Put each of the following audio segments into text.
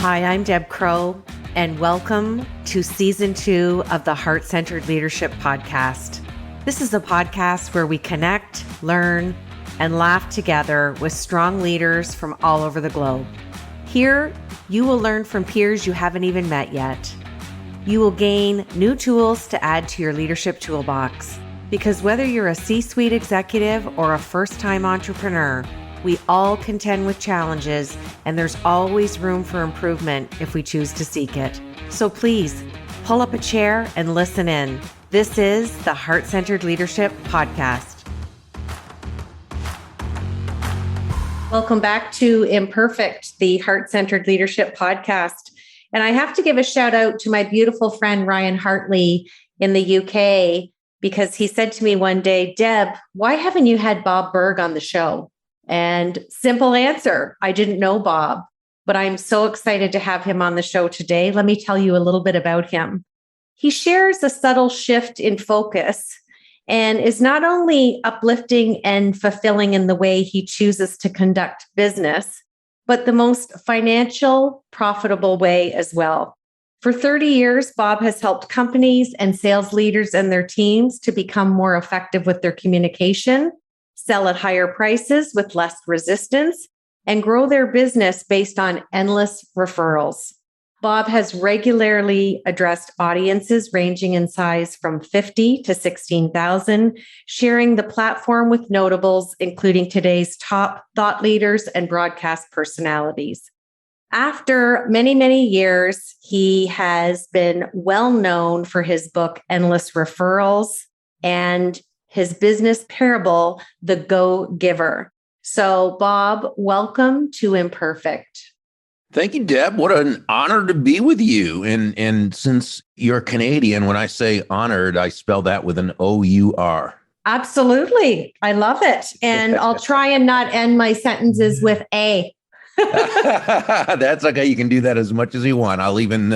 Hi, I'm Deb Crow, and welcome to Season 2 of the Heart-Centered Leadership Podcast. This is a podcast where we connect, learn, and laugh together with strong leaders from all over the globe. Here, you will learn from peers you haven't even met yet. You will gain new tools to add to your leadership toolbox, because whether you're a C-suite executive or a first-time entrepreneur, we all contend with challenges, and there's always room for improvement if we choose to seek it. So please, pull up a chair and listen in. This is the Heart-Centered Leadership Podcast. Welcome back to Imperfect, the Heart-Centered Leadership Podcast. And I have to give a shout out to my beautiful friend, Ryan Hartley in the UK, because he said to me one day, Deb, why haven't you had Bob Burg on the show? And simple answer, I didn't know Bob, but I'm so excited to have him on the show today. Let me tell you a little bit about him. He shares a subtle shift in focus and is not only uplifting and fulfilling in the way he chooses to conduct business, but the most financial, profitable way as well. For 30 years, Bob has helped companies and sales leaders and their teams to become more effective with their communication, sell at higher prices with less resistance, and grow their business based on endless referrals. Bob has regularly addressed audiences ranging in size from 50 to 16,000, sharing the platform with notables, including today's top thought leaders and broadcast personalities. After many, many years, he has been well known for his book, Endless Referrals, and his business parable, The Go-Giver. So, Bob, welcome to Imperfect. Thank you, Deb. What an honor to be with you. And since you're Canadian, when I say honored, I spell that with an O-U-R. Absolutely. I love it. And I'll try and not end my sentences with A. That's okay. You can do that as much as you want. I'll even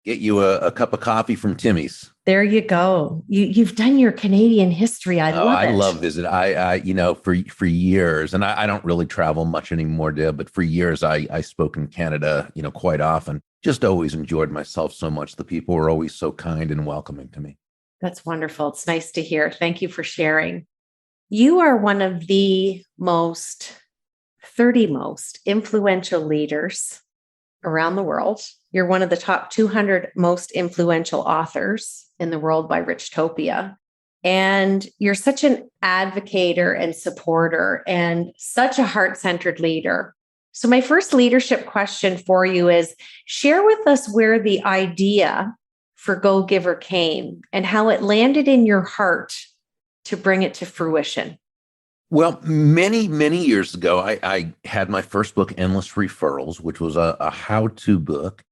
get you a cup of coffee from Timmy's. There you go. You've done your Canadian history. I love it. I love visit. I for years, and I don't really travel much anymore, Deb, but for years I spoke in Canada, quite often. Just always enjoyed myself so much. The people were always so kind and welcoming to me. That's wonderful. It's nice to hear. Thank you for sharing. You are one of the 30 most influential leaders around the world. You're one of the top 200 most influential authors in the world by Richtopia. And you're such an advocator and supporter and such a heart-centered leader. So my first leadership question for you is, share with us where the idea for Go-Giver came and how it landed in your heart to bring it to fruition. Well, many, many years ago, I had my first book, Endless Referrals, which was a how-to book.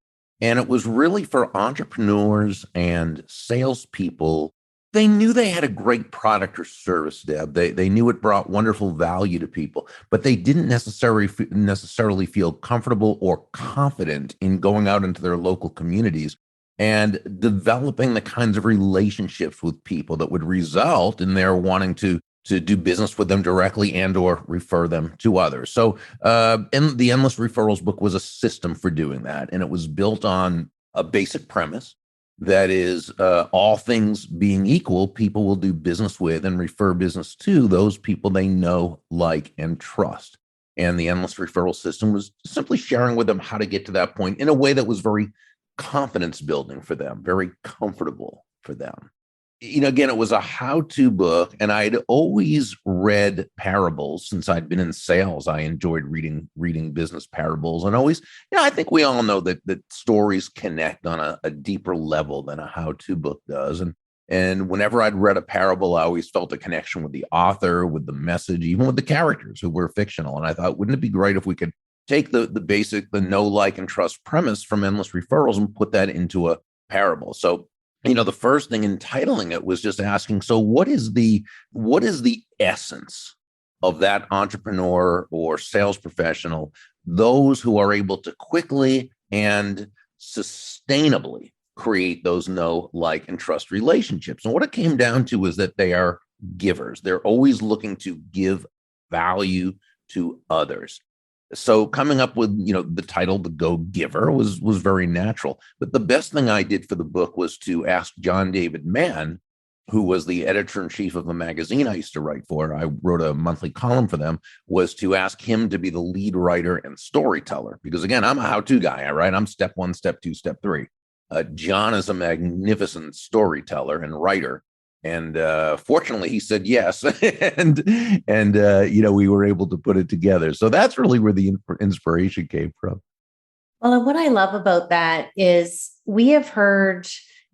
And it was really for entrepreneurs and salespeople. They knew they had a great product or service, Deb. They knew it brought wonderful value to people, but they didn't necessarily feel comfortable or confident in going out into their local communities and developing the kinds of relationships with people that would result in their wanting to do business with them directly and or refer them to others. So and the Endless Referrals book was a system for doing that. And it was built on a basic premise that is all things being equal, people will do business with and refer business to those people they know, like, and trust. And the Endless Referral system was simply sharing with them how to get to that point in a way that was very confidence building for them, very comfortable for them. Again, it was a how-to book, and I'd always read parables since I'd been in sales. I enjoyed reading business parables, and always, I think we all know that stories connect on a deeper level than a how-to book does. And whenever I'd read a parable, I always felt a connection with the author, with the message, even with the characters who were fictional. And I thought, wouldn't it be great if we could take the basic, the know, like, and trust premise from Endless Referrals and put that into a parable? So the first thing in titling it was just asking, so what is the essence of that entrepreneur or sales professional, those who are able to quickly and sustainably create those know, like, and trust relationships? And what it came down to is that they are givers. They're always looking to give value to others. so coming up with, the title, The Go Giver, was very natural. But the best thing I did for the book was to ask John David Mann, who was the editor-in-chief of a magazine I used to write for. I wrote a monthly column for them, was to ask him to be the lead writer and storyteller. Because again, I'm a how-to guy, right? I'm step 1, step 2, step 3. John is a magnificent storyteller and writer. And fortunately, he said yes, and we were able to put it together. So that's really where the inspiration came from. Well, and what I love about that is we have heard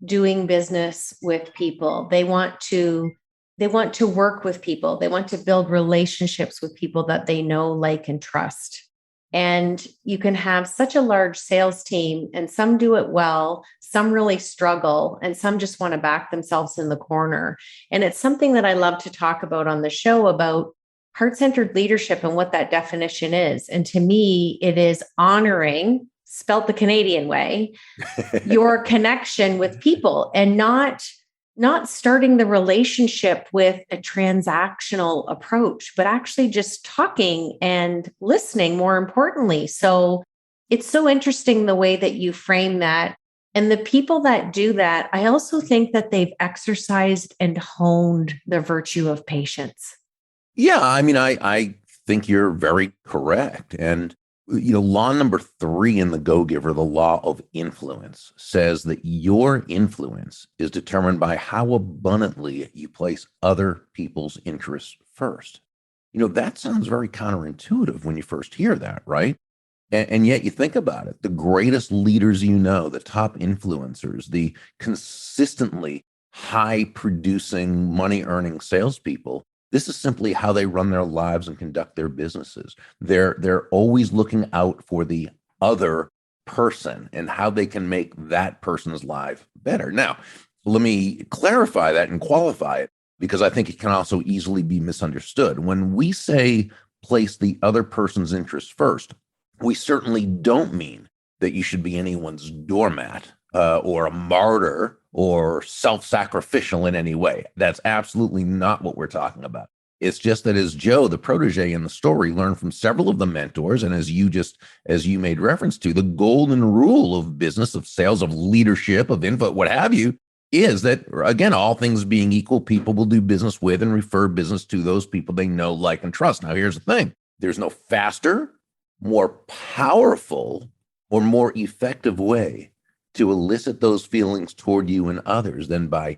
doing business with people. They want to work with people. They want to build relationships with people that they know, like, and trust. And you can have such a large sales team, and some do it well, some really struggle, and some just want to back themselves in the corner. And it's something that I love to talk about on the show, about heart-centered leadership and what that definition is. And to me, it is honoring, spelt the Canadian way, your connection with people, and not starting the relationship with a transactional approach, but actually just talking and listening, more importantly. So it's so interesting the way that you frame that. And the people that do that, I also think that they've exercised and honed the virtue of patience. Yeah, I mean, I think you're very correct. And law number 3 in the Go Giver, the law of influence, says that your influence is determined by how abundantly you place other people's interests first. That sounds very counterintuitive when you first hear that, right? And yet you think about it, the greatest leaders, the top influencers, the consistently high producing, money earning salespeople, this is simply how they run their lives and conduct their businesses. They're always looking out for the other person and how they can make that person's life better. Now, let me clarify that and qualify it, because I think it can also easily be misunderstood. When we say place the other person's interests first, we certainly don't mean that you should be anyone's doormat or a martyr or self-sacrificial in any way. That's absolutely not what we're talking about. It's just that, as Joe, the protege in the story, learned from several of the mentors, and as you made reference to, the golden rule of business, of sales, of leadership, of info, what have you, is that, again, all things being equal, people will do business with and refer business to those people they know, like, and trust. Now, here's the thing. There's no faster, more powerful, or more effective way to elicit those feelings toward you and others than by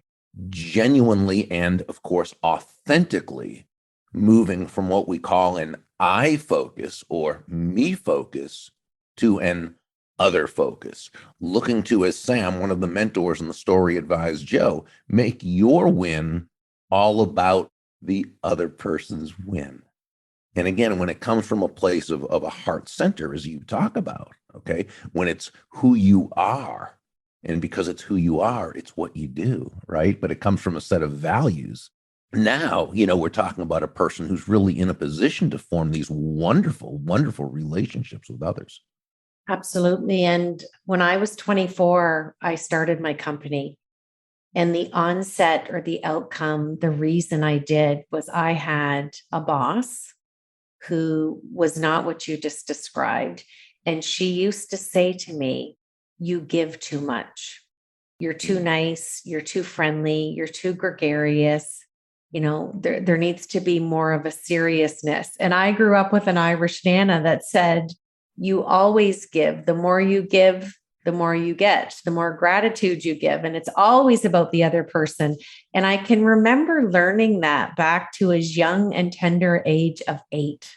genuinely and, of course, authentically moving from what we call an I focus or me focus to an other focus. Looking to, as Sam, one of the mentors in the story, advised Joe, make your win all about the other person's win. And again, when it comes from a place of a heart center, as you talk about, okay, when it's who you are, and because it's who you are, it's what you do, right? But it comes from a set of values. Now, we're talking about a person who's really in a position to form these wonderful, wonderful relationships with others. Absolutely. And when I was 24, I started my company. And the onset, or the outcome, the reason I did, was I had a boss who was not what you just described. And she used to say to me, "You give too much. You're too nice. You're too friendly. You're too gregarious. There needs to be more of a seriousness." And I grew up with an Irish Nana that said, "You always give. The more you give, the more you get, the more gratitude you give. And it's always about the other person." And I can remember learning that back to as young and tender age of 8.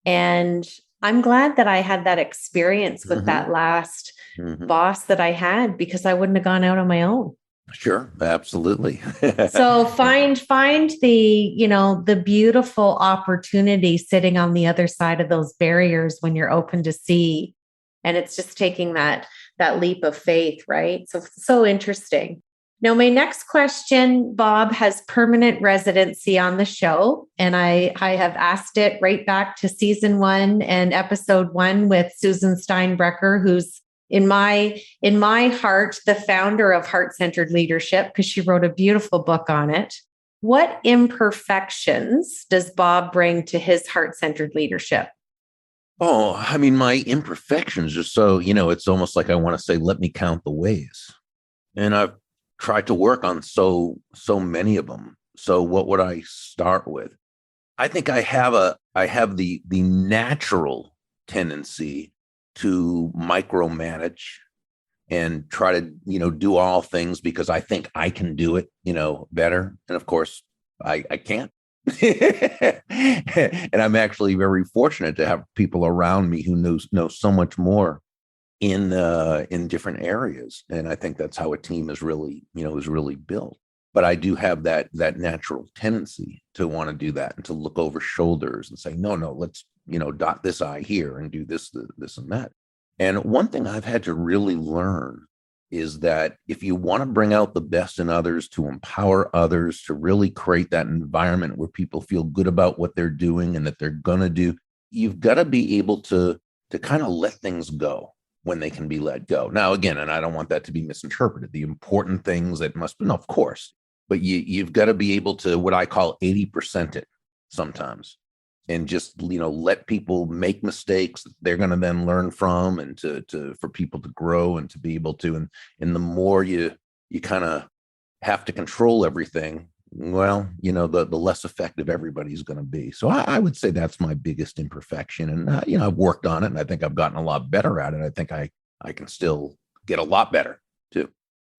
And I'm glad that I had that experience with that last boss that I had, because I wouldn't have gone out on my own. Sure, absolutely. So find the beautiful opportunity sitting on the other side of those barriers when you're open to see. And it's just taking that leap of faith, right? So interesting. Now, my next question, Bob, has permanent residency on the show. And I have asked it right back to season 1 and episode 1 with Susan Steinbrecher, who's in my heart, the founder of Heart-Centered Leadership, because she wrote a beautiful book on it. What imperfections does Bob bring to his heart-centered leadership? Oh, I mean, my imperfections are so, it's almost like I want to say, let me count the ways. And I've tried to work on so many of them. So what would I start with? I think I have the natural tendency to micromanage and try to, do all things because I think I can do it, better. And of course, I can't. And I'm actually very fortunate to have people around me who know so much more in different areas. And I think that's how a team is really built. But I do have that natural tendency to want to do that and to look over shoulders and say, no, let's, dot this I here and do this and that. And one thing I've had to really learn is that if you want to bring out the best in others, to empower others, to really create that environment where people feel good about what they're doing and that they're going to do, you've got to be able to kind of let things go when they can be let go. Now, again, and I don't want that to be misinterpreted, the important things that must be, no, of course, but you've got to be able to, what I call 80% it sometimes, and just, let people make mistakes that they're going to then learn from, and for people to grow and to be able to, and the more you kind of have to control everything, well, the less effective everybody's going to be. So I would say that's my biggest imperfection. And, I've worked on it, and I think I've gotten a lot better at it. I think I can still get a lot better too.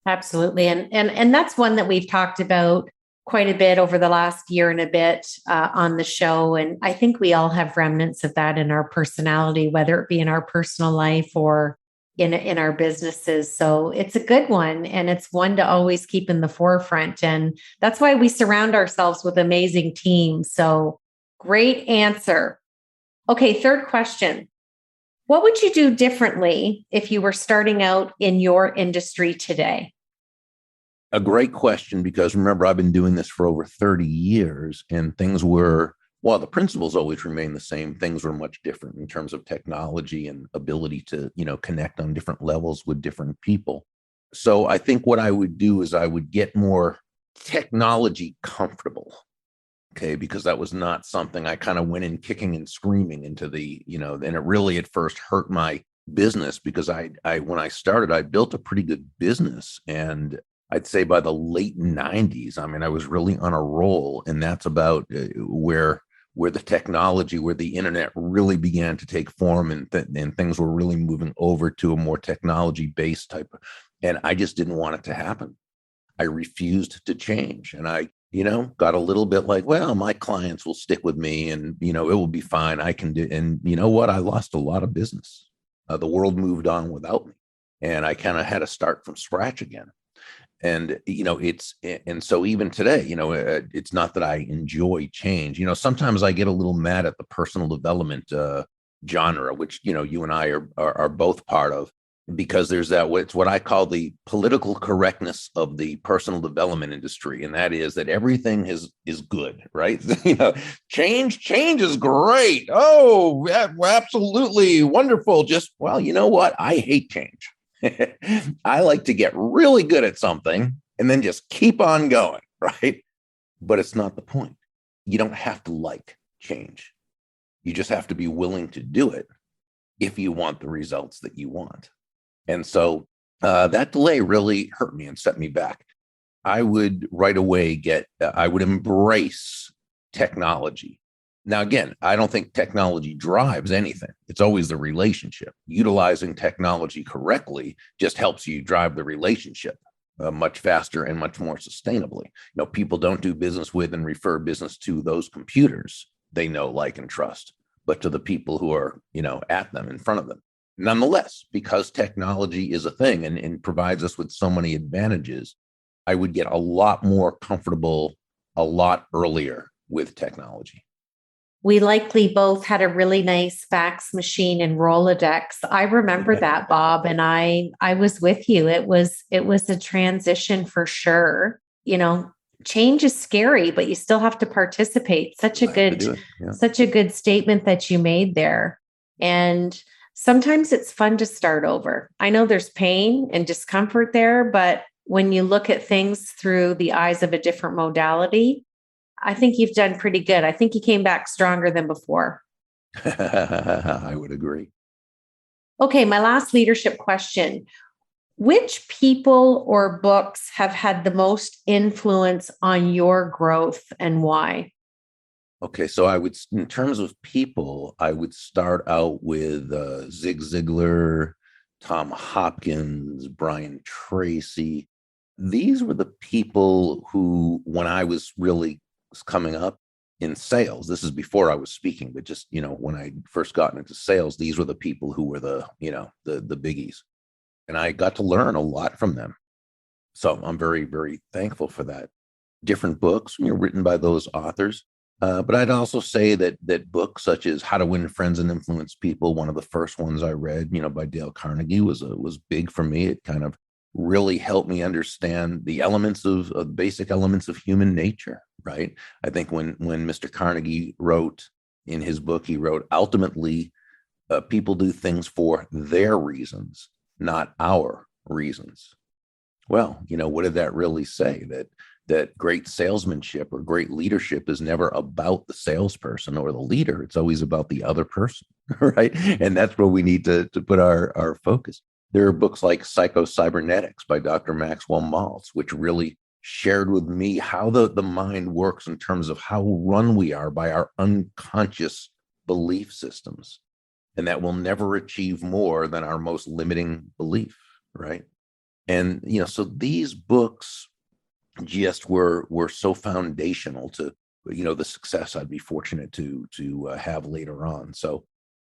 Absolutely. And that's one that we've talked about quite a bit over the last year and a bit on the show. And I think we all have remnants of that in our personality, whether it be in our personal life or in our businesses. So it's a good one. And it's one to always keep in the forefront. And that's why we surround ourselves with amazing teams. So great answer. Okay, third question. What would you do differently if you were starting out in your industry today? A great question, because remember, I've been doing this for over 30 years, and things were, while the principles always remain the same, things were much different in terms of technology and ability to, connect on different levels with different people. So I think what I would do is I would get more technology comfortable. Okay, because that was not something I kind of went in kicking and screaming into the, and it really at first hurt my business, because I when I started, I built a pretty good business, and I'd say by the late 90s, I mean, I was really on a roll. And that's about where the technology, where the internet really began to take form, and things were really moving over to a more technology based type of, and I just didn't want it to happen. I refused to change. And I, got a little bit like, well, my clients will stick with me, and, it will be fine. I can do, and you know what? I lost a lot of business. The world moved on without me, and I kind of had to start from scratch again. And and so even today, it's not that I enjoy change. Sometimes I get a little mad at the personal development genre, which you and I are both part of, because there's it's what I call the political correctness of the personal development industry, and that is that everything is good, right? Change is great. Oh, yeah, absolutely wonderful. Just, well, you know what? I hate change. I like to get really good at something and then just keep on going, right? But it's not the point. You don't have to like change. You just have to be willing to do it if you want the results that you want. And so that delay really hurt me and set me back. I would right away I would embrace technology. Now, again, I don't think technology drives anything. It's always the relationship. Utilizing technology correctly just helps you drive the relationship much faster and much more sustainably. People don't do business with and refer business to those computers they know, like, and trust, but to the people who are, at them, in front of them. Nonetheless, because technology is a thing and provides us with so many advantages, I would get a lot more comfortable a lot earlier with technology. We likely both had a really nice fax machine and Rolodex. I remember that, Bob, and I was with you. It was a transition for sure. Change is scary, but you still have to participate. Such a good statement that you made there. And sometimes it's fun to start over. I know there's pain and discomfort there, but when you look at things through the eyes of a different modality, I think you've done pretty good. I think you came back stronger than before. I would agree. Okay, my last leadership question. Which people or books have had the most influence on your growth and why? Okay, so in terms of people, I would start out with Zig Ziglar, Tom Hopkins, Brian Tracy. These were the people who, when I was really coming up in sales, this is before I was speaking, but just, when I first got into sales, these were the people who were the biggies. And I got to learn a lot from them. So I'm very, very thankful for that. Different books, written by those authors. But I'd also say that books such as How to Win Friends and Influence People, one of the first ones I read, by Dale Carnegie, was big for me. It kind of really helped me understand the elements of basic elements of human nature. Right. I think when Mr. Carnegie wrote in his book, he wrote, ultimately, people do things for their reasons, not our reasons. Well, what did that really say? That great salesmanship or great leadership is never about the salesperson or the leader. It's always about the other person, right? And that's where we need to put our focus. There are books like Psycho-Cybernetics by Dr. Maxwell Maltz, which really shared with me how the mind works in terms of how run we are by our unconscious belief systems, and that we'll never achieve more than our most limiting belief, right? And so these books just were so foundational to the success I'd be fortunate to have later on. So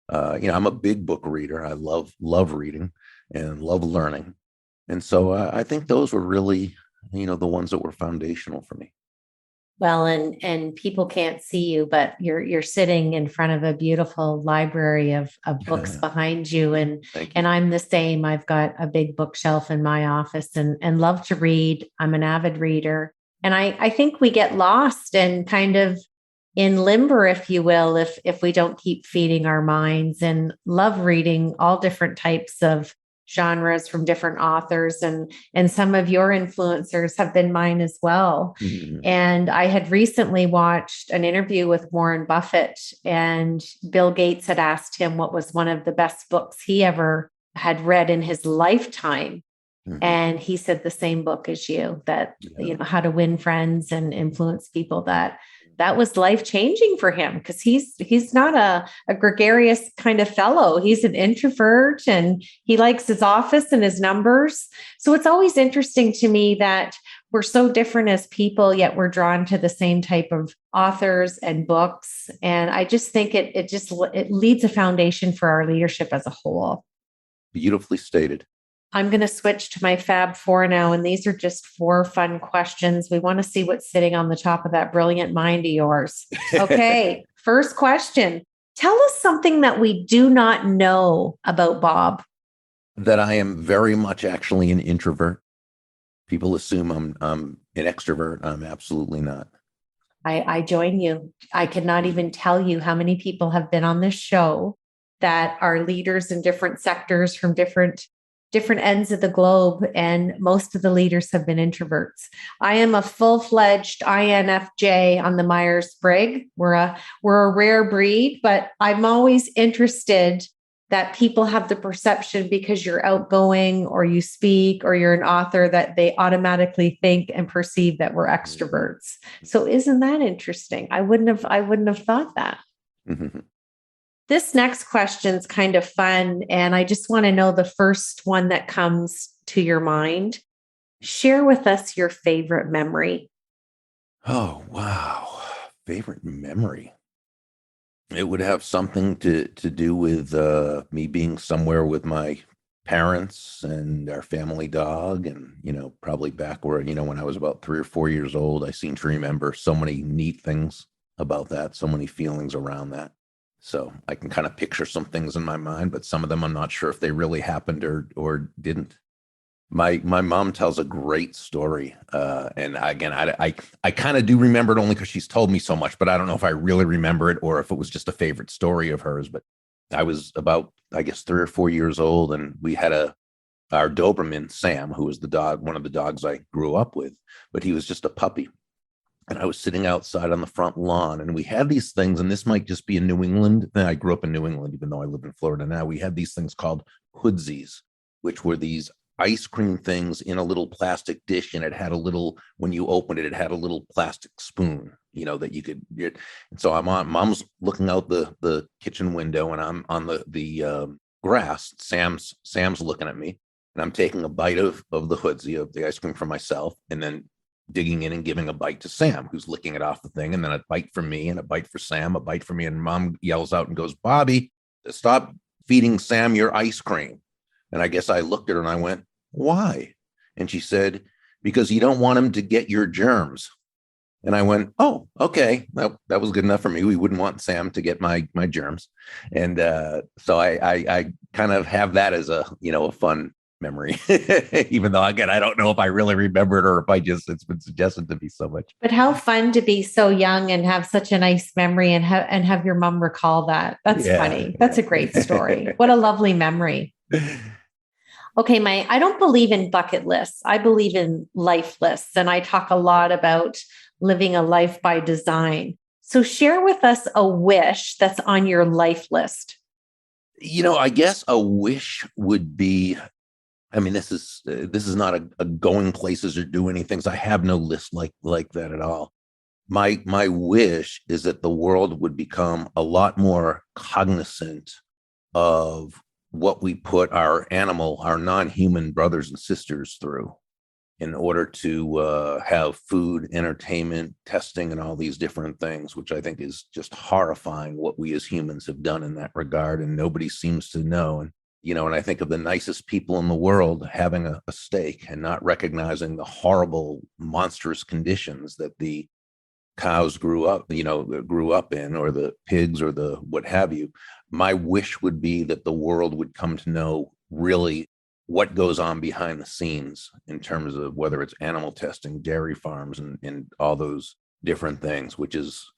I'm a big book reader. I love reading and love learning, and so I think those were really the ones that were foundational for me. Well, and people can't see you, but you're sitting in front of a beautiful library of books behind you. And Thank you. and I'm the same. I've got a big bookshelf in my office and love to read. I'm an avid reader. And I think we get lost and kind of in limbo, if you will, if we don't keep feeding our minds, and love reading all different types of genres from different authors, and some of your influencers have been mine as well. Mhm. And I had recently watched an interview with Warren Buffett, and Bill Gates had asked him what was one of the best books he ever had read in his lifetime. Mhm. And he said the same book as you, that, Yeah. How to Win Friends and Influence People, that was life changing for him, because he's not a gregarious kind of fellow. He's an introvert and he likes his office and his numbers. So it's always interesting to me that we're so different as people, yet we're drawn to the same type of authors and books. And I just think it leads a foundation for our leadership as a whole. Beautifully stated. I'm going to switch to my Fab Four now. And these are just four fun questions. We want to see what's sitting on the top of that brilliant mind of yours. Okay. First question. Tell us something that we do not know about Bob. That I am very much actually an introvert. People assume I'm an extrovert. I'm absolutely not. I join you. I cannot even tell you how many people have been on this show that are leaders in different sectors from different ends of the globe, and most of the leaders have been introverts. I am a full-fledged INFJ on the Myers-Briggs. We're a rare breed, but I'm always interested that people have the perception, because you're outgoing or you speak or you're an author, that they automatically think and perceive that we're extroverts. So isn't that interesting? I wouldn't have thought that. Mm-hmm. This next question's kind of fun, and I just want to know the first one that comes to your mind. Share with us your favorite memory. Oh, wow. Favorite memory. It would have something to do with me being somewhere with my parents and our family dog. And, probably back where, when I was about 3 or 4 years old, I seem to remember so many neat things about that, so many feelings around that. So I can kind of picture some things in my mind, but some of them I'm not sure if they really happened or didn't. My mom tells a great story, and again, I kind of do remember it only because she's told me so much, but I don't know if I really remember it or if it was just a favorite story of hers. But I was about, I guess, 3 or 4 years old, and we had our Doberman Sam, who was one of the dogs I grew up with, but he was just a puppy, And I was sitting outside on the front lawn, and we had these things, and this might just be in New England. And I grew up in New England, even though I live in Florida now. We had these things called hoodsies, which were these ice cream things in a little plastic dish, and it had a little, when you opened it, it had a little plastic spoon, that you could get. And so mom's looking out the kitchen window, and I'm on the grass. Sam's looking at me, and I'm taking a bite of the hoodsie of the ice cream for myself, and then digging in and giving a bite to Sam, who's licking it off the thing, and then a bite for me, and a bite for Sam, a bite for me, and Mom yells out and goes, "Bobby, stop feeding Sam your ice cream." And I guess I looked at her and I went, "Why?" And she said, "Because you don't want him to get your germs." And I went, "Oh, okay. That was good enough for me. We wouldn't want Sam to get my germs." And so I kind of have that as a fun memory, even though, again, I don't know if I really remember it or if it's been suggested to me so much. But how fun to be so young and have such a nice memory and have your mom recall that. That's funny. That's a great story. What a lovely memory. Okay, I don't believe in bucket lists. I believe in life lists, and I talk a lot about living a life by design. So share with us a wish that's on your life list. I guess a wish would be, this is not a going places or doing things. I have no list like that at all. My wish is that the world would become a lot more cognizant of what we put our non-human brothers and sisters through in order to have food, entertainment, testing, and all these different things, which I think is just horrifying what we as humans have done in that regard, and nobody seems to know. And I think of the nicest people in the world having a steak and not recognizing the horrible, monstrous conditions that the cows grew up in, or the pigs or the what have you. My wish would be that the world would come to know really what goes on behind the scenes in terms of whether it's animal testing, dairy farms, and all those different things, which is,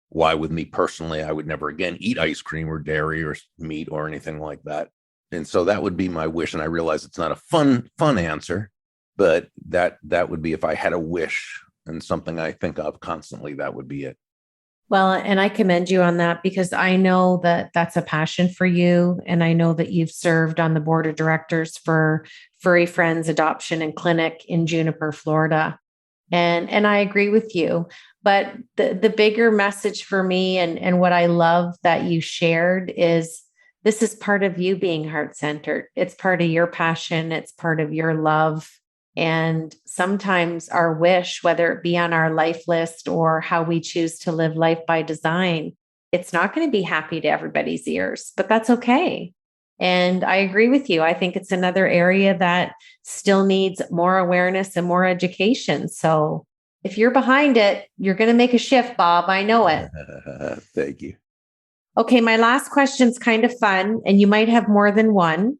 why with me personally, I would never again eat ice cream or dairy or meat or anything like that. And so that would be my wish. And I realize it's not a fun answer, but that would be, if I had a wish and something I think of constantly, that would be it. Well, and I commend you on that because I know that that's a passion for you. And I know that you've served on the board of directors for Furry Friends Adoption and Clinic in Juniper, Florida. And I agree with you. But the bigger message for me and what I love that you shared is this is part of you being heart-centered. It's part of your passion. It's part of your love. And sometimes our wish, whether it be on our life list or how we choose to live life by design, it's not going to be happy to everybody's ears, but that's okay. And I agree with you. I think it's another area that still needs more awareness and more education. So if you're behind it, you're going to make a shift, Bob. I know it. Thank you. Okay, my last question's kind of fun, and you might have more than one.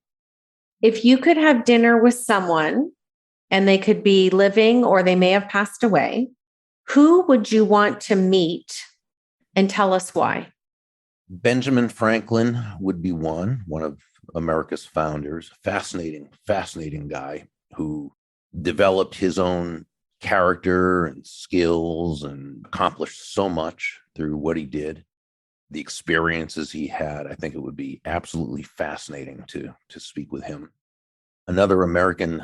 If you could have dinner with someone, and they could be living or they may have passed away, who would you want to meet, and tell us why? Benjamin Franklin would be one of America's founders. Fascinating guy who developed his own character and skills and accomplished so much through what he did. The experiences he had, I think it would be absolutely fascinating to speak with him. Another American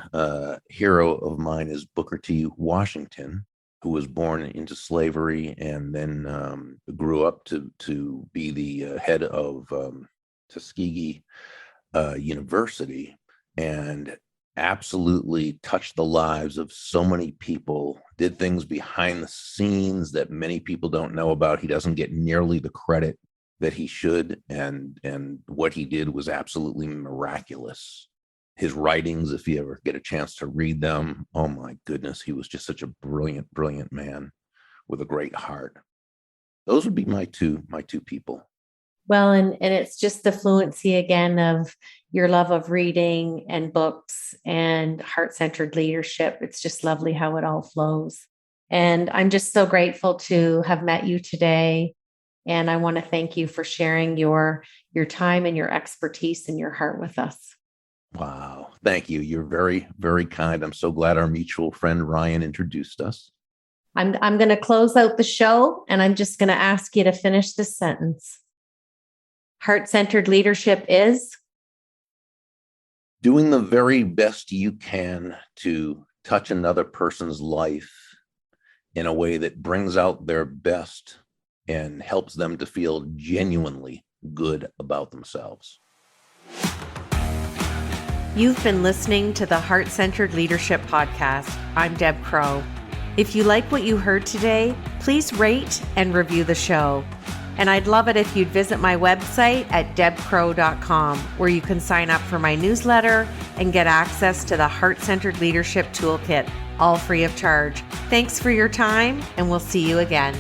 hero of mine is Booker T. Washington, who was born into slavery and then grew up to be the head of Tuskegee University, and absolutely touched the lives of so many people, did things behind the scenes that many people don't know about. He doesn't get nearly the credit that he should, and what he did was absolutely miraculous. His writings, if you ever get a chance to read them, oh my goodness, he was just such a brilliant man with a great heart. Those would be my two people. Well, and it's just the fluency again of your love of reading and books and heart-centered leadership. It's just lovely how it all flows. And I'm just so grateful to have met you today. And I want to thank you for sharing your time and your expertise and your heart with us. Wow. Thank you. You're very, very kind. I'm so glad our mutual friend Ryan introduced us. I'm going to close out the show, and I'm just going to ask you to finish this sentence. Heart-centered leadership is doing the very best you can to touch another person's life in a way that brings out their best and helps them to feel genuinely good about themselves. You've been listening to the Heart-Centered Leadership Podcast. I'm Deb Crow. If you like what you heard today, please rate and review the show. And I'd love it if you'd visit my website at debcrow.com, where you can sign up for my newsletter and get access to the Heart-Centered Leadership Toolkit, all free of charge. Thanks for your time, and we'll see you again.